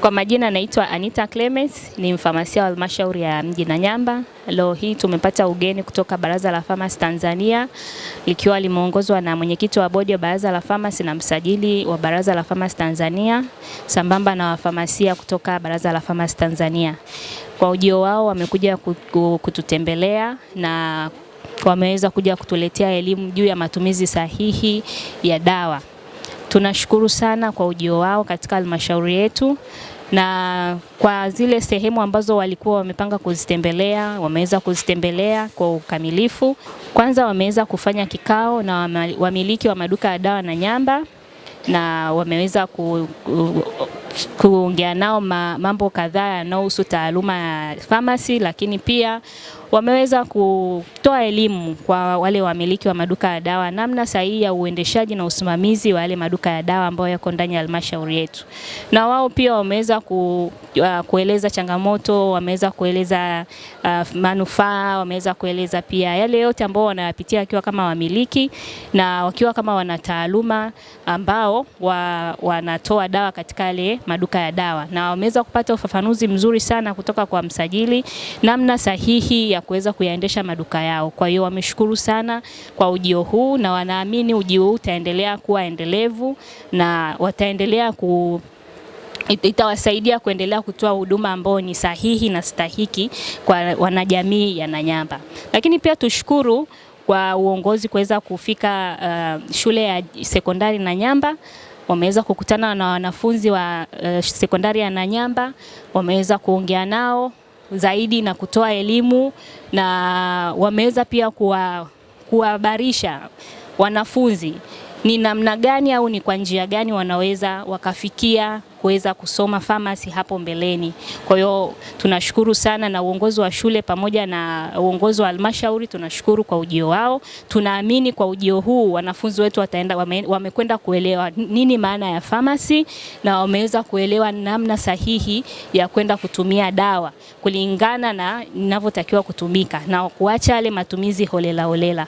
Kwa majina naitwa Anita Clemens, ni mfamasia wa halmashauri ya mji Nanyamba. Leo hii tumepata ugeni kutoka Baraza la Famasi Tanzania likiwa limeongozwa na mwenyekiti wa bodi ya Baraza la Famasi na msajili wa Baraza la Famasi Tanzania sambamba na wafamasia kutoka Baraza la Famasi Tanzania. Kwa ujio wao wamekuja kututembelea na wameweza kuja kutuletea elimu juu ya matumizi sahihi ya dawa. Tunashukuru sana kwa ujio wao katika halmashauri yetu, na kwa zile sehemu ambazo walikuwa wamepanga kuzitembelea, wameweza kuzitembelea kwa ukamilifu. Kwanza wameweza kufanya kikao na wamiliki wa maduka ya dawa Nanyamba, na wameweza kuongea nao mambo kadhaa yanayohusu taaluma ya pharmacy, lakini pia wameweza kutoa elimu kwa wale wamiliki wa maduka ya dawa namna sahihi ya uendeshaji na usimamizi wa wale maduka ya dawa ambayo yako ndani ya halmashauri yetu. Na wao pia wameweza kueleza changamoto, wameweza kueleza manufaa, wameweza kueleza pia yale yote ambao wanayapitia wakiwa kama wamiliki na wakiwa kama wanataaluma ambao wanatoa dawa katika yale maduka ya dawa, na wameweza kupata ufafanuzi mzuri sana kutoka kwa msajili namna sahihi ya kuweza kuyaendesha maduka yao. Kwa hiyo wameshukuru sana kwa ujio huu, na wanaamini ujio huu utaendelea kuwa endelevu na wataendelea itawasaidia kuendelea kutoa huduma ambao ni sahihi na stahiki kwa wanajamii ya Nanyamba. Lakini pia tushukuru kwa uongozi kuweza kufika shule ya sekondari Nanyamba. Wameweza kukutana na wanafunzi wa sekondari ya Nanyamba, wameweza kuongea nao zaidi na kutoa elimu, na wameweza pia kuhabarisha wanafunzi ni namna gani au ni kwa njia gani wanaweza wakafikia kuweza kusoma pharmacy hapo mbeleni. Kwa hiyo tunashukuru sana, na uongozi wa shule pamoja na uongozi wa halmashauri tunashukuru kwa ujio wao. Tunaamini kwa ujio huu wanafunzi wetu wamekwenda kuelewa nini maana ya pharmacy, na wameweza kuelewa namna sahihi ya kwenda kutumia dawa kulingana na inavyotakiwa kutumika na kuacha yale matumizi holela holela.